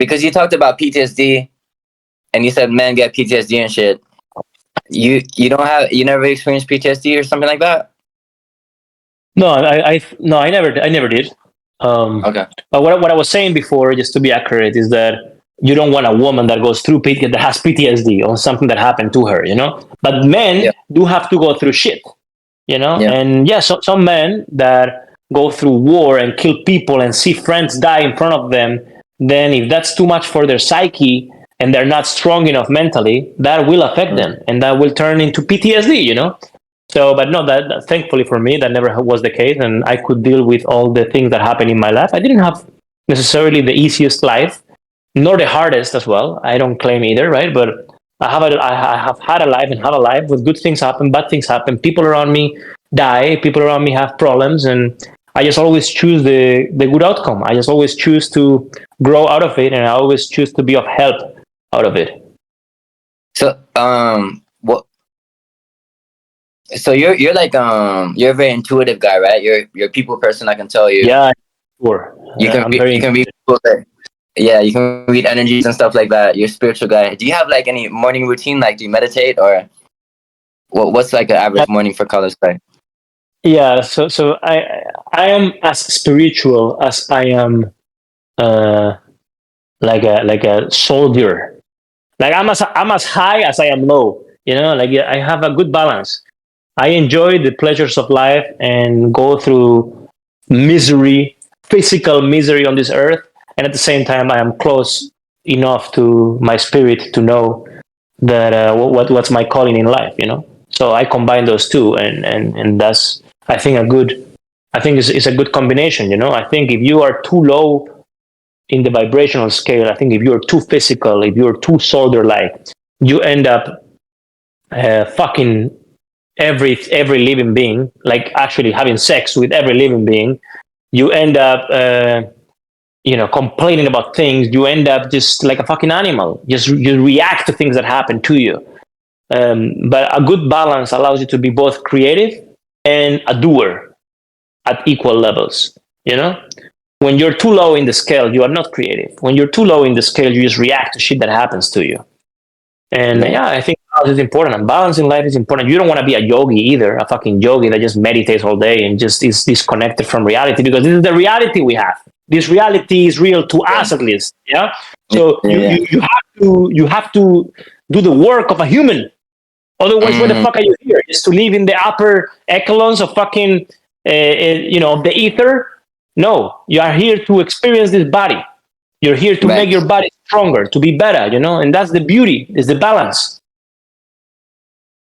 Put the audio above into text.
because you talked about PTSD and you said men get PTSD and shit. You never experienced PTSD or something like that? No, I never did. Okay. But what I was saying before, just to be accurate, is that you don't want a woman that goes through that has PTSD on something that happened to her, you know. But men Yeah. do have to go through shit, you know. Yeah. And yeah, some men that go through war and kill people and see friends die in front of them, then if that's too much for their psyche and they're not strong enough mentally, that will affect them and that will turn into PTSD, you know. So, but no, that thankfully for me, that never was the case, and I could deal with all the things that happened in my life. I didn't have necessarily the easiest life, nor the hardest as well. I don't claim either, right? But I have had a life and have a life with good things happen, bad things happen. People around me die. People around me have problems, and I just always choose the good outcome. I just always choose to grow out of it, and I always choose to be of help out of it. So, what? So you're like you're a very intuitive guy, right? You're a people person. I can tell you. Yeah, sure. You can read people yeah, you can read energies and stuff like that. You're a spiritual guy. Do you have like any morning routine? Like, do you meditate or what's like an average morning for Carlos guy? Yeah, so I am as spiritual as I am like a soldier. Like I'm as high as I am low. You know, like I have a good balance. I enjoy the pleasures of life and go through misery, physical misery on this earth, and at the same time I am close enough to my spirit to know that what's my calling in life. You know, so I combine those two, and that's I think it's a good combination. You know, I think if you are too low in the vibrational scale, I think if you're too physical, if you're too soldier like, you end up fucking every living being, like actually having sex with every living being. You end up complaining about things. You end up just like a fucking animal. You react to things that happen to you. But a good balance allows you to be both creative and a doer at equal levels. You know, when you're too low in the scale, you are not creative. When you're too low in the scale, you just react to shit that happens to you. And yeah, I think balance is important. And balance in life is important. You don't want to be a yogi either, a fucking yogi that just meditates all day and just is disconnected from reality, because this is the reality we have. This reality is real to us, at least. Yeah. So you have to do the work of a human. Otherwise, why the fuck are you here? Just to live in the upper echelons of fucking the ether? No, you are here to experience this body. You're here to make your body stronger, to be better, you know, and that's the beauty, is the balance.